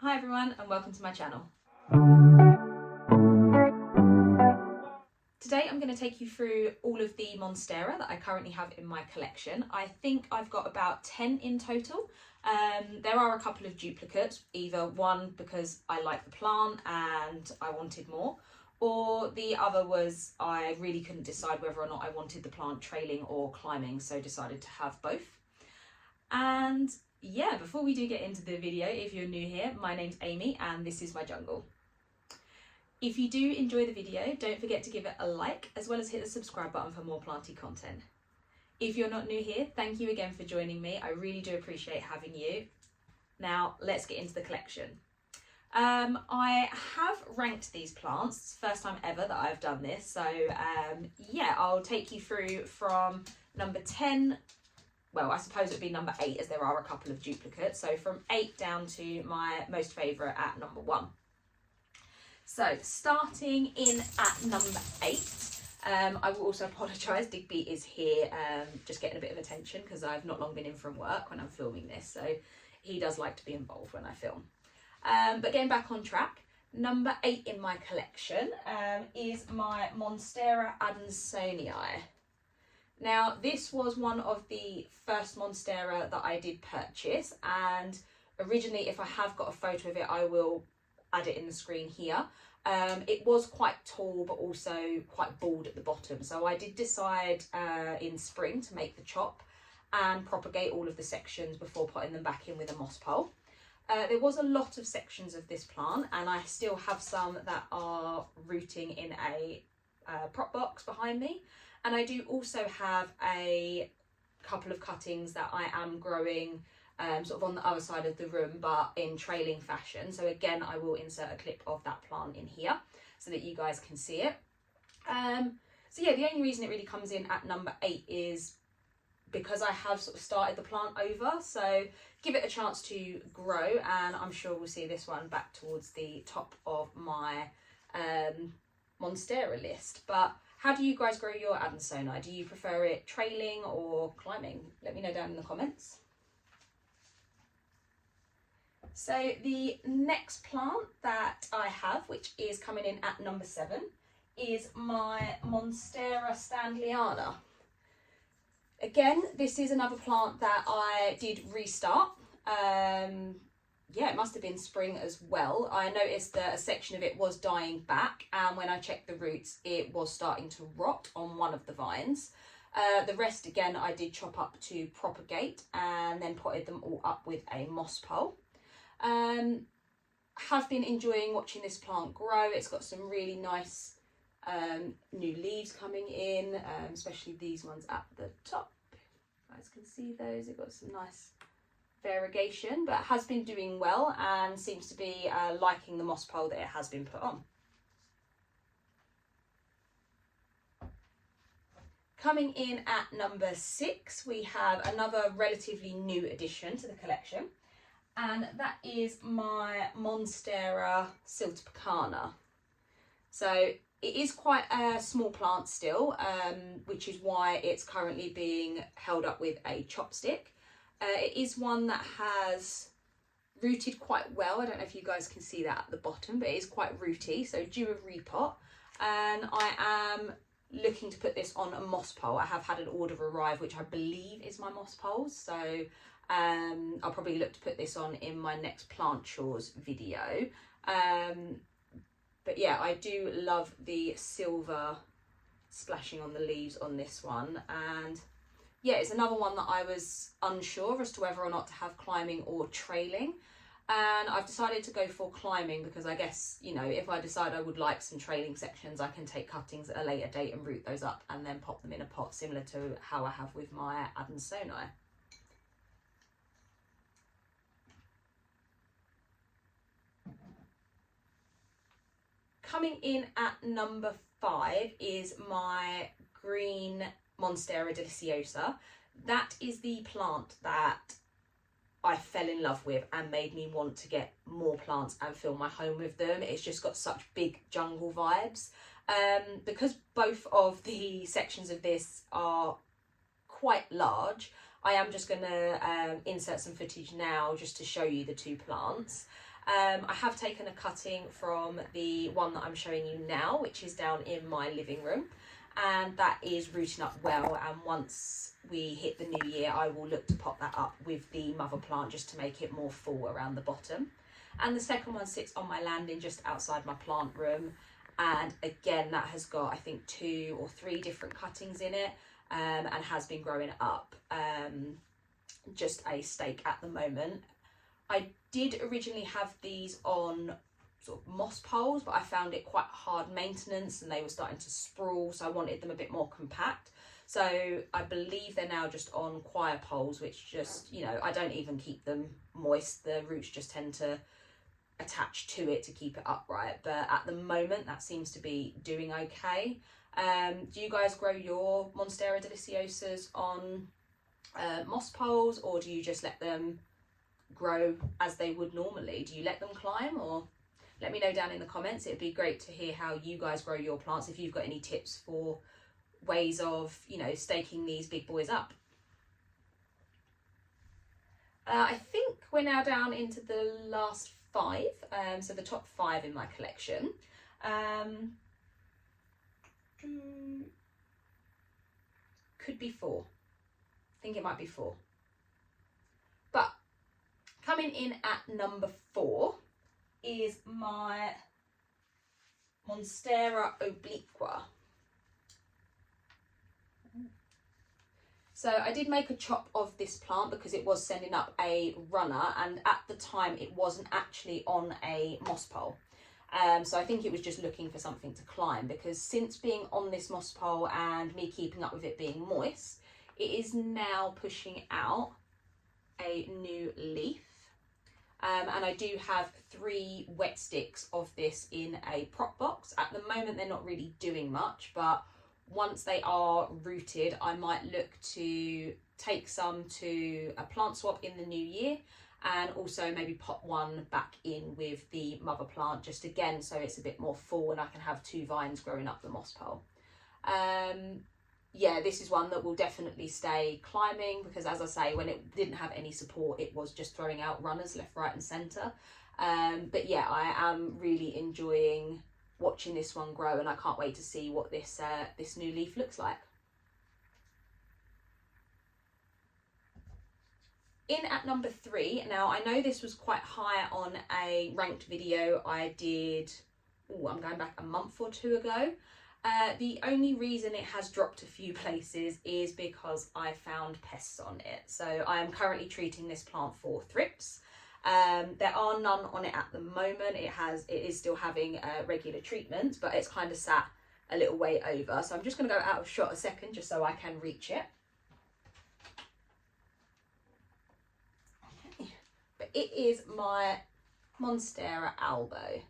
Hi everyone and welcome to my channel. Today I'm going to take you through all of the Monstera that I currently have in my collection. I think I've got about 10 in total. There are a couple of duplicates, either one because I like the plant and I wanted more, or the other was I really couldn't decide whether or not I wanted the plant trailing or climbing, so decided to have both. And yeah, before we do get into the video, if you're new here, my name's Amy and this is my jungle. If you do enjoy the video, don't forget to give it a like, as well as hit the subscribe button for more planty content. If you're not new here, thank you again for joining me. I really do appreciate having you. Now, let's get into the collection. I have ranked these plants, first time ever that I've done this. So yeah, I'll take you through from number 10, well, I suppose it would be number 8 as there are a couple of duplicates. So from 8 down to my most favourite at number 1. So starting in at number 8, I will also apologise, Digby is here just getting a bit of attention because I've not long been in from work when I'm filming this, so he does like to be involved when I film. But getting back on track, number 8 in my collection is my Monstera Adensona. Now this was one of the first Monstera that I did purchase, and originally if I have got a photo of it I will add it in the screen here. It was quite tall but also quite bald at the bottom, so I did decide in spring to make the chop and propagate all of the sections before putting them back in with a moss pole. There was a lot of sections of this plant and I still have some that are rooting in a prop box behind me, and I do also have a couple of cuttings that I am growing sort of on the other side of the room but in trailing fashion. So again, I will insert a clip of that plant in here so that you guys can see it. So yeah, the only reason it really comes in at number 8 is because I have sort of started the plant over, so give it a chance to grow, and I'm sure we'll see this one back towards the top of my Monstera list. But how do you guys grow your Adensona? Do you prefer it trailing or climbing? Let me know down in the comments. So the next plant that I have, which is coming in at number 7, is my Monstera Lana. Again, this is another plant that I did restart. Yeah, it must have been spring as well. I noticed that a section of it was dying back, and when I checked the roots, it was starting to rot on one of the vines. The rest, again, I did chop up to propagate and then potted them all up with a moss pole. Have been enjoying watching this plant grow. It's got some really nice new leaves coming in, especially these ones at the top. You guys can see those. They've got some nice variegation, but has been doing well and seems to be liking the moss pole that it has been put on. Coming in at number 6, we have another relatively new addition to the collection, and that is my Monstera Silpan. So it is quite a small plant still, which is why it's currently being held up with a chopstick. It is one that has rooted quite well. I don't know if you guys can see that at the bottom, but it is quite rooty, so due a repot. And I am looking to put this on a moss pole. I have had an order arrive, which I believe is my moss poles, so I'll probably look to put this on in my next plant chores video. But yeah, I do love the silver splashing on the leaves on this one, and yeah, it's another one that I was unsure as to whether or not to have climbing or trailing, and I've decided to go for climbing because I guess, you know, if I decide I would like some trailing sections, I can take cuttings at a later date and root those up and then pop them in a pot, similar to how I have with my Adensona. Coming in at number 5 is my green Monstera Deliciosa. That is the plant that I fell in love with and made me want to get more plants and fill my home with them. It's just got such big jungle vibes. Because both of the sections of this are quite large, I am just going to insert some footage now just to show you the two plants. I have taken a cutting from the one that I'm showing you now, which is down in my living room, and that is rooting up well, and once we hit the new year I will look to pop that up with the mother plant just to make it more full around the bottom. And the second one sits on my landing just outside my plant room, and again that has got I think 2 or 3 different cuttings in it, and has been growing up. Just a stake at the moment. I did originally have these on sort of moss poles, but I found it quite hard maintenance and they were starting to sprawl, so I wanted them a bit more compact. So I believe they're now just on choir poles, which just, you know, I don't even keep them moist. The roots just tend to attach to it to keep it upright. But at the moment that seems to be doing okay. Do you guys grow your Monstera Deliciosas on moss poles, or do you just let them grow as they would normally? Do you let them climb? Or let me know down in the comments. It'd be great to hear how you guys grow your plants, if you've got any tips for ways of, you know, staking these big boys up. I think we're now down into the last 5, so the top 5 in my collection. Could be 4. I think it might be 4. But coming in at number 4 is my Monstera Obliqua. So I did make a chop of this plant because it was sending up a runner, and at the time it wasn't actually on a moss pole. So I think it was just looking for something to climb, because since being on this moss pole and me keeping up with it being moist, it is now pushing out a new leaf. And I do have 3 wet sticks of this in a prop box. At the moment they're not really doing much, but once they are rooted I might look to take some to a plant swap in the new year, and also maybe pop one back in with the mother plant, just again so it's a bit more full and I can have 2 vines growing up the moss pole. Yeah, this is one that will definitely stay climbing, because as I say, when it didn't have any support it was just throwing out runners left, right and centre. But yeah, I am really enjoying watching this one grow, and I can't wait to see what this this new leaf looks like. In at number 3, now I know this was quite high on a ranked video I did, I'm going back a month or 2 ago. The only reason it has dropped a few places is because I found pests on it. So I am currently treating this plant for thrips. There are none on it at the moment. It is still having regular treatment, but it's kind of sat a little way over. So I'm just going to go out of shot a second just so I can reach it. Okay. But it is my Monstera Elbow.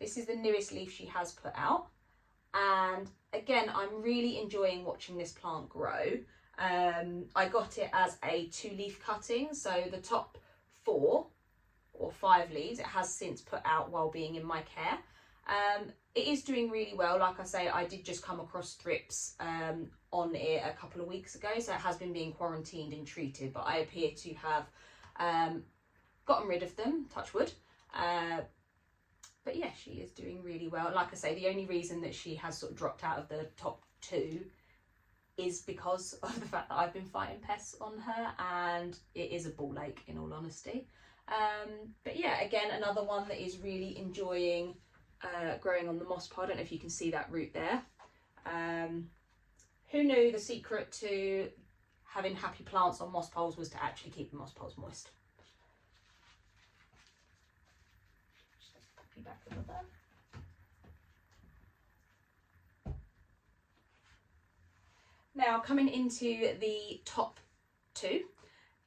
This is the newest leaf she has put out, and again I'm really enjoying watching this plant grow. I got it as a 2-leaf cutting, so the top 4 or 5 leaves it has since put out while being in my care. It is doing really well. Like I say, I did just come across thrips on it a couple of weeks ago, so it has been being quarantined and treated, but I appear to have gotten rid of them, touch wood. But yeah, she is doing really well. Like I say, the only reason that she has sort of dropped out of the top 2 is because of the fact that I've been fighting pests on her, and it is a ball ache in all honesty. But yeah, again, another one that is really enjoying growing on the moss pole. I don't know if you can see that root there. Who knew the secret to having happy plants on moss poles was to actually keep the moss poles moist? Back a little bit. Now coming into the top 2,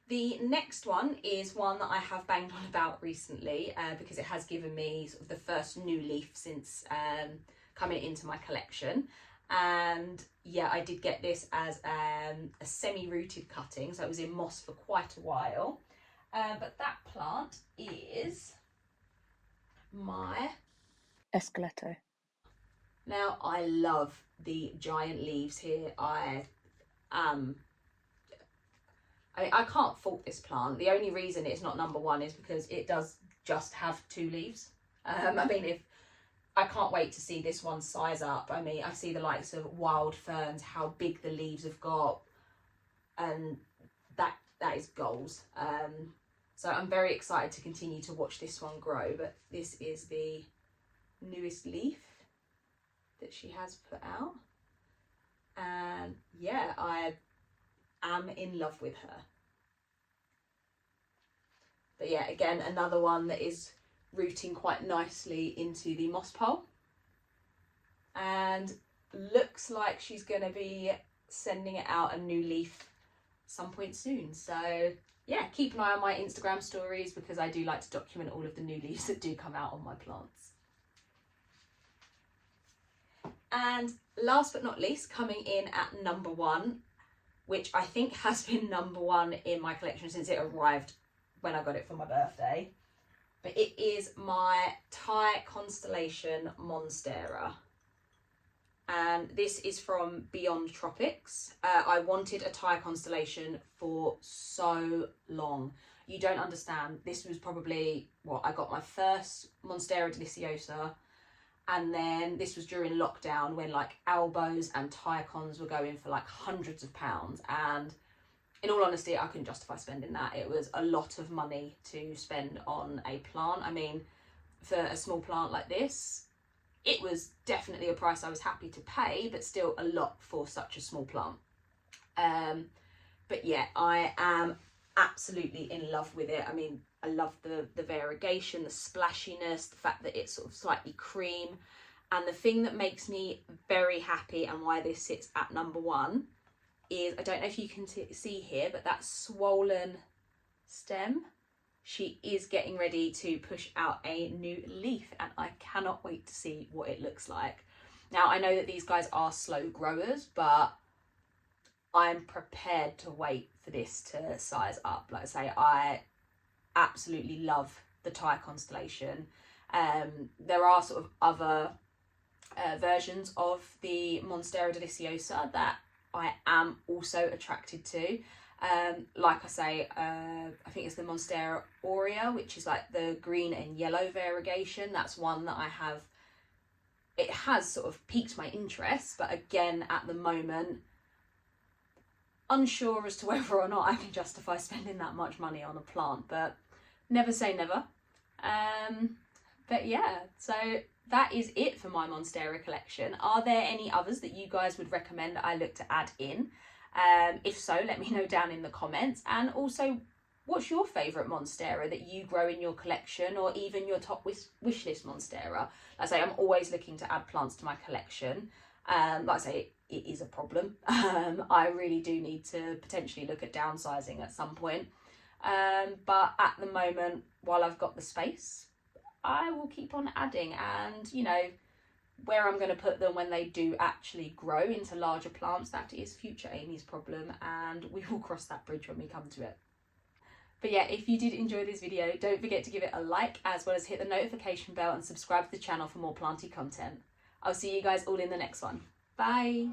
the next one is one that I have banged on about recently because it has given me sort of the first new leaf since coming into my collection. And yeah, I did get this as a semi-rooted cutting, so it was in moss for quite a while. But that plant is my Escalet. Now I love the giant leaves here. I am I can't fault this plant. The only reason it's not number one is because it does just have 2 leaves. I mean, if I can't wait to see this one size up. I mean, I see the likes of wild ferns, how big the leaves have got, and that is goals. So I'm very excited to continue to watch this one grow. But this is the newest leaf that she has put out, and yeah, I am in love with her. But yeah, again, another one that is rooting quite nicely into the moss pole, and looks like she's going to be sending it out a new leaf some point soon. So yeah, keep an eye on my Instagram stories because I do like to document all of the new leaves that do come out on my plants. And last but not least, coming in at number 1, which I think has been number 1 in my collection since it arrived when I got it for my birthday, but it is my Thai constellation Monstera, and this is from Beyond Tropics. I wanted a Thai constellation for so long. You don't understand. This was probably what I got my first Monstera Deliciosa, and then this was during lockdown when like elbows and Thai cons were going for like hundreds of pounds, and in all honesty, I couldn't justify spending that. It was a lot of money to spend on a plant. I mean, for a small plant like this, it was definitely a price I was happy to pay, but still a lot for such a small plant. But yeah, I am absolutely in love with it. I mean, I love the variegation, the splashiness, the fact that it's sort of slightly cream. And the thing that makes me very happy and why this sits at number 1 is, I don't know if you can see here, but that swollen stem, she is getting ready to push out a new leaf, and I cannot wait to see what it looks like. Now, I know that these guys are slow growers, but I'm prepared to wait for this to size up. Like I say, I absolutely love the Thai constellation. There are sort of other versions of the Monstera Deliciosa that I am also attracted to. Like I say, I think it's the Monstera Aurea, which is like the green and yellow variegation. That's one that I have. It has sort of piqued my interest, but again, at the moment, unsure as to whether or not I can justify spending that much money on a plant, but never say never. But yeah, so that is it for my Monstera collection. Are there any others that you guys would recommend that I look to add in? If so, let me know down in the comments. And also, what's your favourite Monstera that you grow in your collection, or even your top wishlist Monstera? Like I say, I'm always looking to add plants to my collection. Like I say, it is a problem. I really do need to potentially look at downsizing at some point. But at the moment, while I've got the space, I will keep on adding, and you know, where I'm going to put them when they do actually grow into larger plants, that is future Amy's problem, and we will cross that bridge when we come to it. But yeah, if you did enjoy this video, don't forget to give it a like, as well as hit the notification bell and subscribe to the channel for more planty content. I'll see you guys all in the next one. Bye!